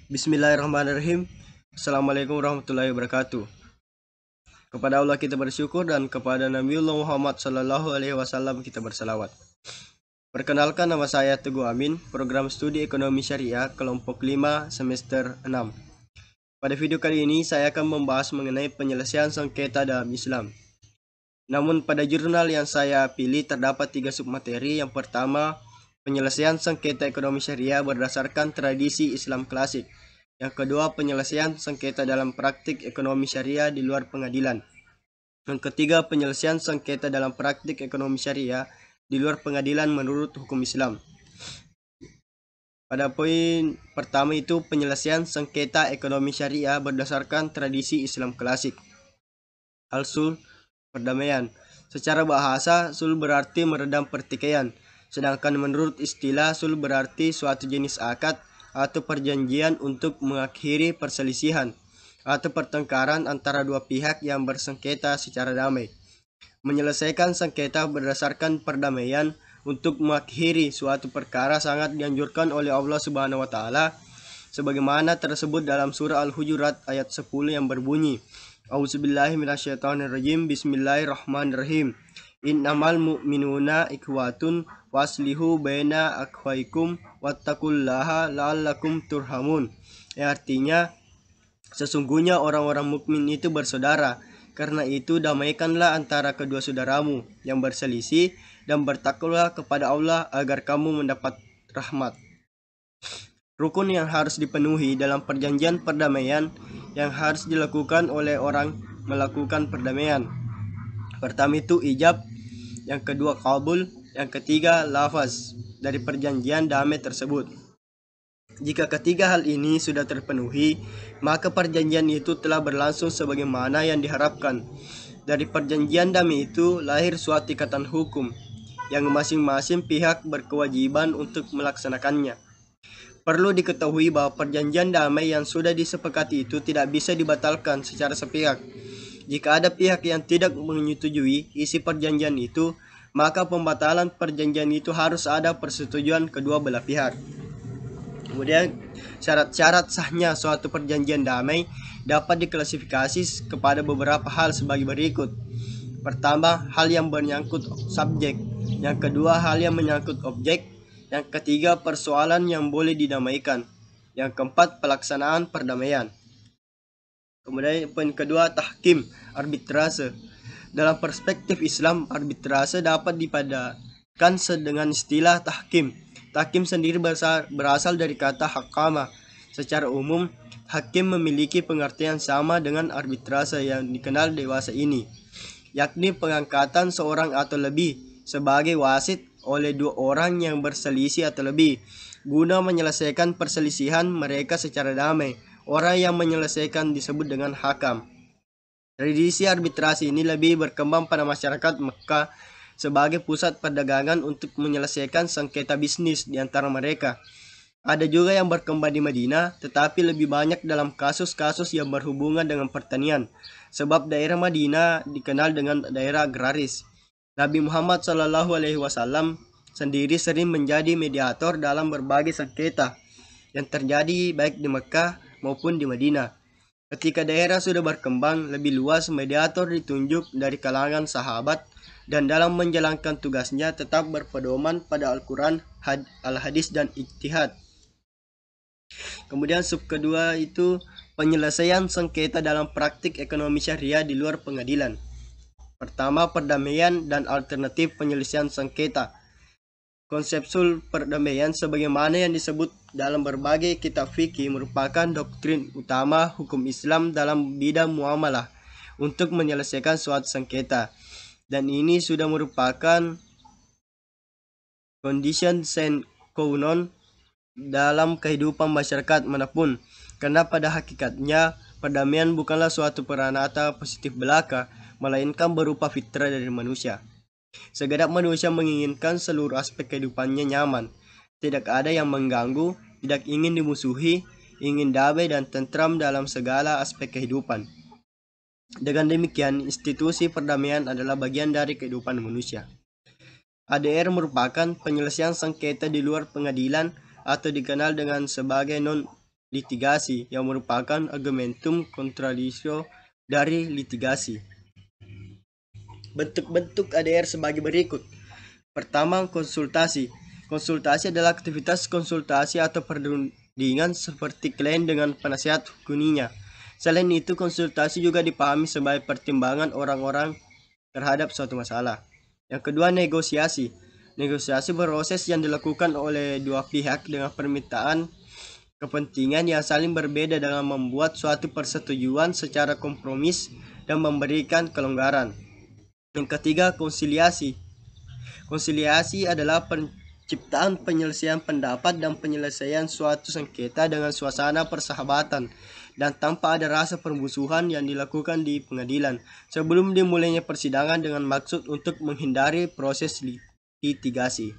Bismillahirrahmanirrahim. Assalamualaikum warahmatullahi wabarakatuh. Kepada Allah kita bersyukur dan kepada Nabiullah Muhammad Sallallahu Alaihi Wasallam kita bersalawat. Perkenalkan, nama saya Teguh Amin, program studi ekonomi syariah kelompok 5 semester 6. Pada video kali ini saya akan membahas mengenai penyelesaian sengketa dalam Islam. Namun pada jurnal yang saya pilih terdapat 3 submateri. Yang pertama, penyelesaian sengketa ekonomi syariah berdasarkan tradisi Islam klasik. Yang kedua, penyelesaian sengketa dalam praktik ekonomi syariah di luar pengadilan. Yang ketiga, penyelesaian sengketa dalam praktik ekonomi syariah di luar pengadilan menurut hukum Islam. Pada poin pertama itu penyelesaian sengketa ekonomi syariah berdasarkan tradisi Islam klasik. Al-sulh, perdamaian. Secara bahasa, sulh berarti meredam pertikaian. Sedangkan menurut istilah, sulh berarti suatu jenis akad atau perjanjian untuk mengakhiri perselisihan atau pertengkaran antara dua pihak yang bersengketa secara damai. Menyelesaikan sengketa berdasarkan perdamaian untuk mengakhiri suatu perkara sangat dianjurkan oleh Allah Subhanahu wa taala, sebagaimana tersebut dalam surah Al-Hujurat ayat 10 yang berbunyi, A'udzubillahi minasyaitonirrajim, Bismillahirrahmanirrahim. Innamal mu'minuna ikhwatun waslihu baina akhwaikum wattaqullaha la'allakum turhamun. Artinya, sesungguhnya orang-orang mukmin itu bersaudara, karena itu damaikanlah antara kedua saudaramu yang berselisih dan bertakwalah kepada Allah agar kamu mendapat rahmat. Rukun yang harus dipenuhi dalam perjanjian perdamaian yang harus dilakukan oleh orang melakukan perdamaian. Pertama itu ijab, yang kedua qabul, yang ketiga lafaz dari perjanjian damai tersebut. Jika ketiga hal ini sudah terpenuhi, maka perjanjian itu telah berlangsung sebagaimana yang diharapkan. Dari perjanjian damai itu lahir suatu ikatan hukum yang masing-masing pihak berkewajiban untuk melaksanakannya. Perlu diketahui bahwa perjanjian damai yang sudah disepakati itu tidak bisa dibatalkan secara sepihak. Jika ada pihak yang tidak menyetujui isi perjanjian itu, maka pembatalan perjanjian itu harus ada persetujuan kedua belah pihak. Kemudian, syarat-syarat sahnya suatu perjanjian damai dapat diklasifikasi kepada beberapa hal sebagai berikut. Pertama, hal yang menyangkut subjek. Yang kedua, hal yang menyangkut objek. Yang ketiga, persoalan yang boleh didamaikan. Yang keempat, pelaksanaan perdamaian. Kemudian poin kedua, tahkim, arbitrase. Dalam perspektif Islam, arbitrase dapat dipadankan dengan istilah tahkim. Tahkim sendiri berasal dari kata hakama. Secara umum, hakim memiliki pengertian sama dengan arbitrase yang dikenal dewasa ini, yakni pengangkatan seorang atau lebih sebagai wasit oleh dua orang yang berselisih atau lebih, guna menyelesaikan perselisihan mereka secara damai. Orang yang menyelesaikan disebut dengan hakam. Tradisi arbitrasi ini lebih berkembang pada masyarakat Mekah sebagai pusat perdagangan untuk menyelesaikan sengketa bisnis di antara mereka. Ada juga yang berkembang di Madinah, tetapi lebih banyak dalam kasus-kasus yang berhubungan dengan pertanian, sebab daerah Madinah dikenal dengan daerah agraris. Nabi Muhammad SAW sendiri sering menjadi mediator dalam berbagai sengketa yang terjadi baik di Mekah maupun di Madinah. Ketika daerah sudah berkembang lebih luas, mediator ditunjuk dari kalangan sahabat dan dalam menjalankan tugasnya tetap berpedoman pada Al-Quran, Al-Hadis, dan ijtihad. Kemudian sub kedua itu penyelesaian sengketa dalam praktik ekonomi syariah di luar pengadilan. Pertama, perdamaian dan alternatif penyelesaian sengketa. Konsep sulh perdamaian sebagaimana yang disebut dalam berbagai kitab fikih merupakan doktrin utama hukum Islam dalam bidang muamalah untuk menyelesaikan suatu sengketa, dan ini sudah merupakan condition sine qua non dalam kehidupan masyarakat manapun, karena pada hakikatnya perdamaian bukanlah suatu peranata positif belaka, melainkan berupa fitrah dari manusia. Segenap manusia menginginkan seluruh aspek kehidupannya nyaman, tidak ada yang mengganggu, tidak ingin dimusuhi, ingin damai dan tentram dalam segala aspek kehidupan. Dengan demikian, institusi perdamaian adalah bagian dari kehidupan manusia. ADR merupakan penyelesaian sengketa di luar pengadilan atau dikenal dengan sebagai litigasi yang merupakan argumentum contradictio dari litigasi. Bentuk-bentuk ADR sebagai berikut. Pertama, konsultasi. Konsultasi adalah aktivitas konsultasi atau perundingan seperti klien dengan penasihat hukumnya. Selain itu, konsultasi juga dipahami sebagai pertimbangan orang-orang terhadap suatu masalah. Yang kedua, negosiasi. Negosiasi proses yang dilakukan oleh dua pihak dengan permintaan kepentingan yang saling berbeda dalam membuat suatu persetujuan secara kompromis dan memberikan kelonggaran. Yang ketiga, konsiliasi. Konsiliasi adalah penciptaan penyelesaian pendapat dan penyelesaian suatu sengketa dengan suasana persahabatan dan tanpa ada rasa permusuhan yang dilakukan di pengadilan sebelum dimulainya persidangan dengan maksud untuk menghindari proses litigasi.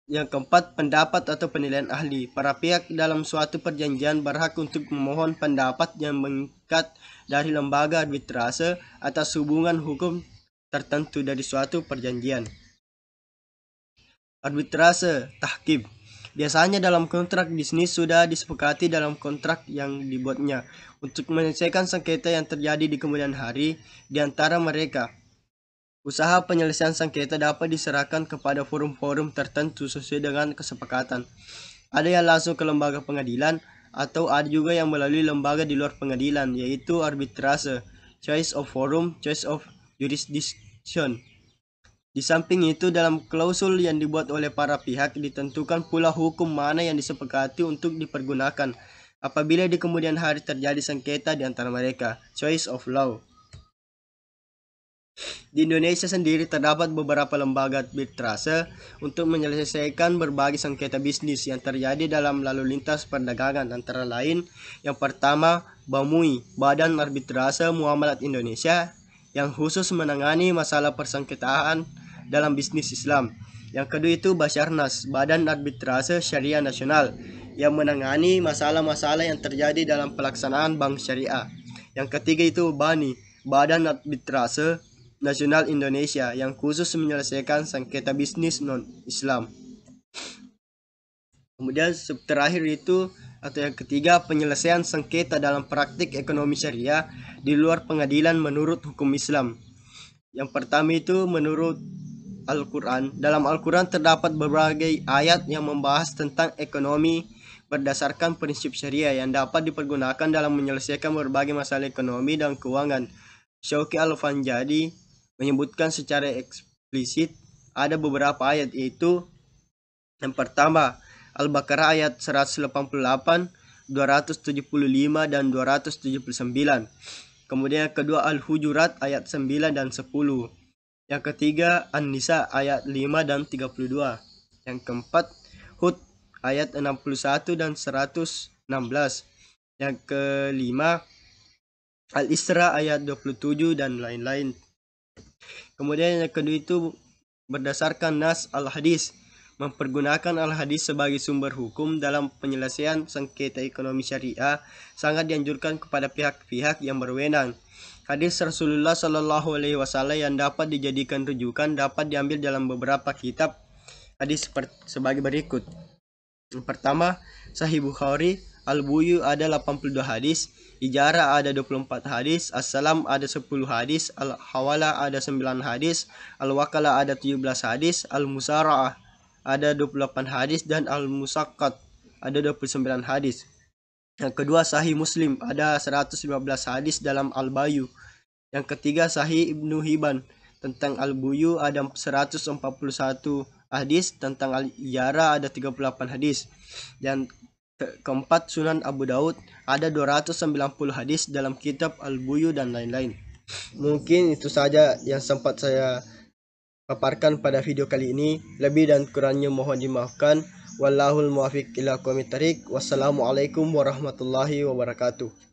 Yang keempat, pendapat atau penilaian ahli. Para pihak dalam suatu perjanjian berhak untuk memohon pendapat yang mengikat dari lembaga arbitrase atas hubungan hukum tertentu dari suatu perjanjian. Arbitrase tahkim. Biasanya dalam kontrak bisnis sudah disepakati dalam kontrak yang dibuatnya untuk menyelesaikan sengketa yang terjadi di kemudian hari di antara mereka. Usaha penyelesaian sengketa dapat diserahkan kepada forum-forum tertentu sesuai dengan kesepakatan. Ada yang langsung ke lembaga pengadilan atau ada juga yang melalui lembaga di luar pengadilan, yaitu arbitrase, choice of forum, choice of jurisdiction. Di samping itu, dalam klausul yang dibuat oleh para pihak ditentukan pula hukum mana yang disepakati untuk dipergunakan apabila di kemudian hari terjadi sengketa di antara mereka, choice of law. Di Indonesia sendiri terdapat beberapa lembaga arbitrase untuk menyelesaikan berbagai sengketa bisnis yang terjadi dalam lalu lintas perdagangan, antara lain yang pertama BAMUI, Badan Arbitrase Muamalat Indonesia, yang khusus menangani masalah persengketaan dalam bisnis Islam. Yang kedua itu Basarnas, Badan Arbitrase Syariah Nasional, yang menangani masalah-masalah yang terjadi dalam pelaksanaan bank syariah. Yang ketiga itu BANI, Badan Arbitrase Nasional Indonesia, yang khusus menyelesaikan sengketa bisnis non-Islam. Kemudian terakhir itu atau yang ketiga, penyelesaian sengketa dalam praktik ekonomi syariah di luar pengadilan menurut hukum Islam. Yang pertama itu menurut Al-Quran. Dalam Al-Quran terdapat berbagai ayat yang membahas tentang ekonomi berdasarkan prinsip syariah yang dapat dipergunakan dalam menyelesaikan berbagai masalah ekonomi dan keuangan. Syauqi Al-Fanjadi menyebutkan secara eksplisit ada beberapa ayat, yaitu yang pertama Al-Baqarah ayat 188, 275 dan 279. Kemudian yang kedua Al-Hujurat ayat 9 dan 10. Yang ketiga An-Nisa ayat 5 dan 32. Yang keempat Hud ayat 61 dan 116. Yang kelima Al-Isra ayat 27 dan lain-lain. Kemudian yang kedua itu berdasarkan nas al-hadis, mempergunakan al-hadis sebagai sumber hukum dalam penyelesaian sengketa ekonomi syariah sangat dianjurkan kepada pihak-pihak yang berwenang. Hadis Rasulullah Shallallahu Alaihi Wasallam yang dapat dijadikan rujukan dapat diambil dalam beberapa kitab hadis sebagai berikut. Yang pertama, Sahih Bukhari, Al-Buyu ada 82 hadis, Ijarah ada 24 hadis, As-Salam ada 10 hadis, Al-Hawala ada 9 hadis, Al-Wakala ada 17 hadis, Al-Musara'ah ada 28 hadis, dan Al-Musaqqat ada 29 hadis. Yang kedua, Sahih Muslim ada 115 hadis dalam Al-Bayu. Yang ketiga, Sahih Ibnu Hibban tentang Al-Buyu ada 141 hadis, tentang Al-Ijara ada 38 hadis. Dan keempat, Sunan Abu Daud ada 290 hadis dalam kitab Al-Buyu dan lain-lain. Mungkin itu saja yang sempat saya paparkan pada video kali ini. Lebih dan kurangnya mohon dimaafkan. Wallahul muwaffiq ila aqwamit thariq. Wassalamualaikum warahmatullahi wabarakatuh.